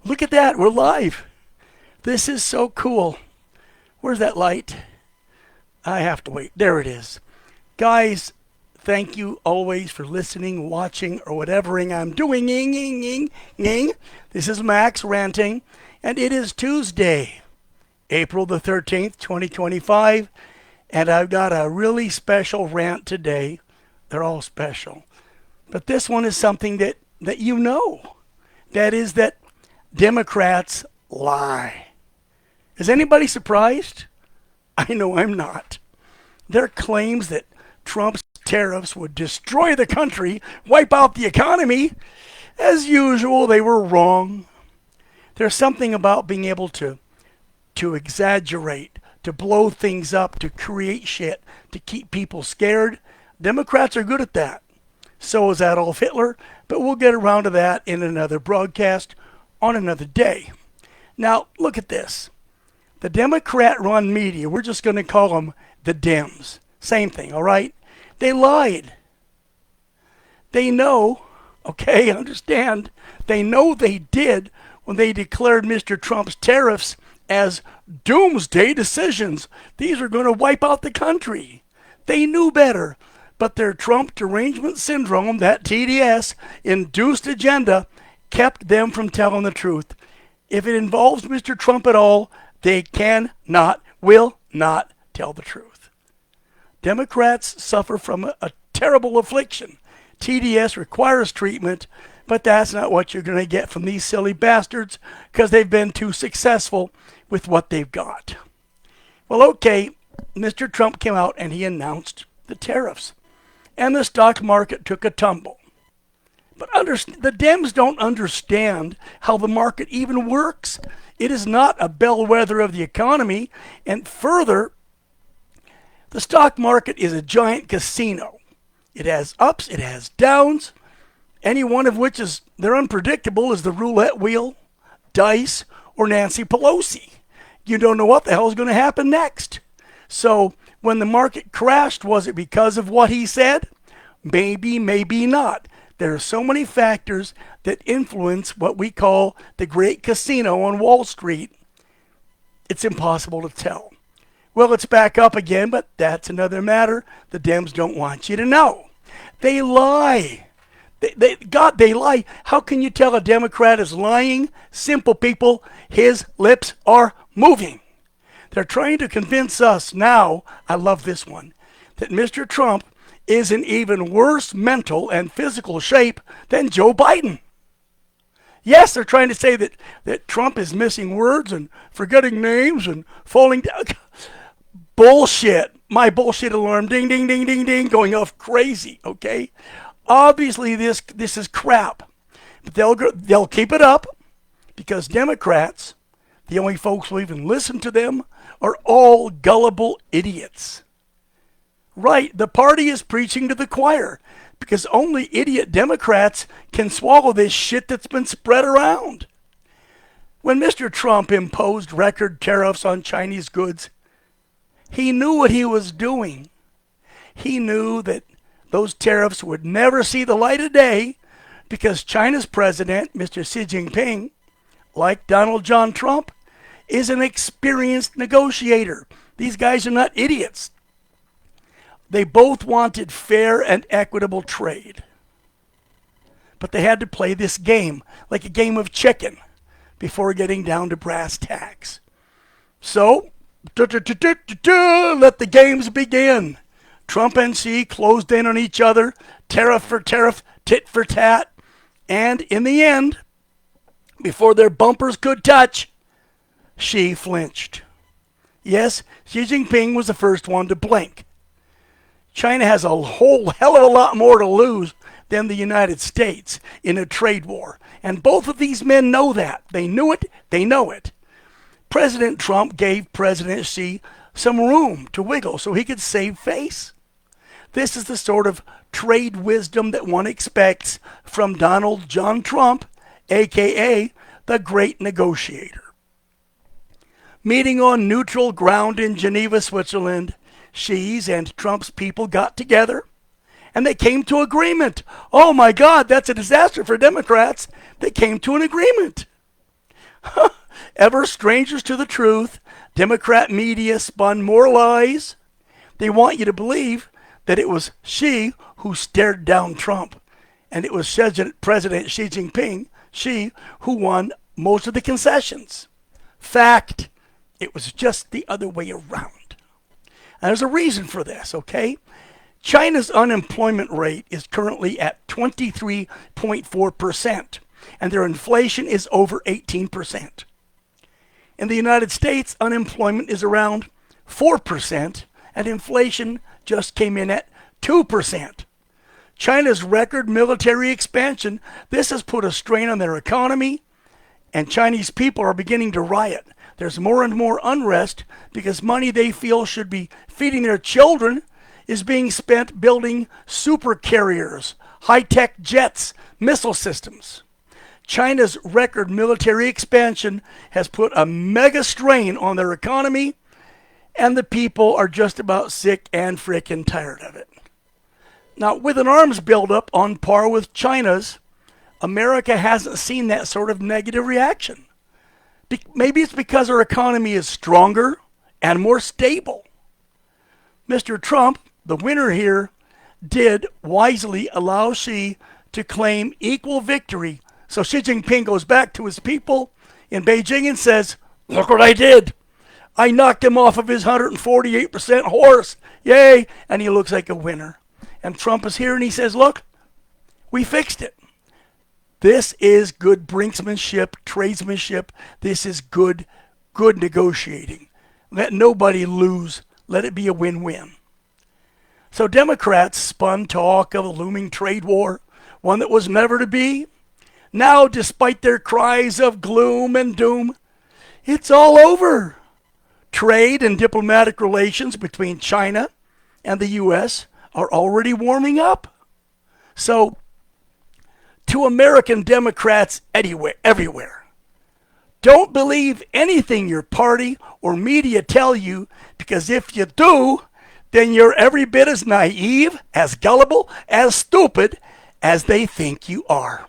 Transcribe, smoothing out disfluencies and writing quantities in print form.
Look at that. We're live. This is so cool. Where's that light? I have to wait. There it is. Guys, thank you always for listening, watching, or whatevering I'm doing. This is Max ranting, and it is Tuesday, April the 13th, 2025, and I've got a really special rant today. They're all special. But this one is something that you know. That is that Democrats lie. Is anybody surprised? I know I'm not. Their claims that Trump's tariffs would destroy the country, wipe out the economy, as usual, they were wrong. There's something about being able to exaggerate, to blow things up, to create shit, to keep people scared. Democrats are good at that. So is Adolf Hitler, but we'll get around to that in another broadcast on another day. Now, look at this. The Democrat-run media, we're just going to call them the Dems. Same thing, all right? They lied. They know, okay, understand, they know they did when they declared Mr. Trump's tariffs as doomsday decisions. These are going to wipe out the country. They knew better, but their Trump derangement syndrome, that TDS-induced agenda, kept them from telling the truth. If it involves Mr. Trump at all, they will not tell the truth. Democrats suffer from a terrible affliction. TDS requires treatment, but that's not what you're going to get from these silly bastards because they've been too successful with what they've got. Well, okay, Mr. Trump came out and he announced the tariffs, and the stock market took a tumble. But the Dems don't understand how the market even works. It is not a bellwether of the economy. And further, the stock market is a giant casino. It has ups, it has downs, any one of which they're unpredictable as the roulette wheel, dice, or Nancy Pelosi. You don't know what the hell is going to happen next. So when the market crashed, was it because of what he said? Maybe, maybe not. There are so many factors that influence what we call the great casino on Wall Street. It's impossible to tell. Well, it's back up again, but that's another matter. The Dems don't want you to know. They lie. They lie. How can you tell a Democrat is lying? Simple, people. His lips are moving. They're trying to convince us now, I love this one, that Mr. Trump is in even worse mental and physical shape than Joe Biden. Yes, they're trying to say that Trump is missing words and forgetting names and falling down. Bullshit. My bullshit alarm, ding, ding, ding, ding, ding, going off crazy, okay? Obviously, this is crap. But they'll keep it up because Democrats, the only folks who even listen to them, are all gullible idiots. Right, the party is preaching to the choir because only idiot Democrats can swallow this shit that's been spread around. When Mr. Trump imposed record tariffs on Chinese goods, he knew what he was doing. He knew that those tariffs would never see the light of day because China's president, Mr. Xi Jinping, like Donald John Trump, is an experienced negotiator. These guys are not idiots. They both wanted fair and equitable trade. But they had to play this game like a game of chicken before getting down to brass tacks. So, let the games begin. Trump and Xi closed in on each other, tariff for tariff, tit for tat. And in the end, before their bumpers could touch, Xi flinched. Yes, Xi Jinping was the first one to blink. China has a whole hell of a lot more to lose than the United States in a trade war. And both of these men know that. They knew it. They know it. President Trump gave President Xi some room to wiggle so he could save face. This is the sort of trade wisdom that one expects from Donald John Trump, a.k.a. the great negotiator. Meeting on neutral ground in Geneva, Switzerland, Xi's and Trump's people got together and they came to agreement. Oh my God, that's a disaster for Democrats. They came to an agreement. Ever strangers to the truth, Democrat media spun more lies. They want you to believe that it was Xi who stared down Trump, and it was President Xi Jinping, Xi, who won most of the concessions. Fact, it was just the other way around. And there's a reason for this, okay? China's unemployment rate is currently at 23.4%, and their inflation is over 18%. In the United States, unemployment is around 4%, and inflation just came in at 2%. China's record military expansion, this has put a strain on their economy, and Chinese people are beginning to riot. There's more and more unrest because money they feel should be feeding their children is being spent building super carriers, high-tech jets, missile systems. China's record military expansion has put a mega strain on their economy, and the people are just about sick and frickin' tired of it. Now, with an arms buildup on par with China's, America hasn't seen that sort of negative reaction. Maybe it's because our economy is stronger and more stable. Mr. Trump, the winner here, did wisely allow Xi to claim equal victory. So Xi Jinping goes back to his people in Beijing and says, "Look what I did. I knocked him off of his 148% horse. Yay!" And he looks like a winner. And Trump is here and he says, "Look, we fixed it." This is good brinksmanship, tradesmanship. This is good negotiating. Let nobody lose. Let it be a win-win. So Democrats spun talk of a looming trade war, one that was never to be. Now, despite their cries of gloom and doom, it's all over. Trade and diplomatic relations between China and the U.S. are already warming up. So, to American Democrats everywhere, don't believe anything your party or media tell you, because if you do, then you're every bit as naive, as gullible, as stupid as they think you are.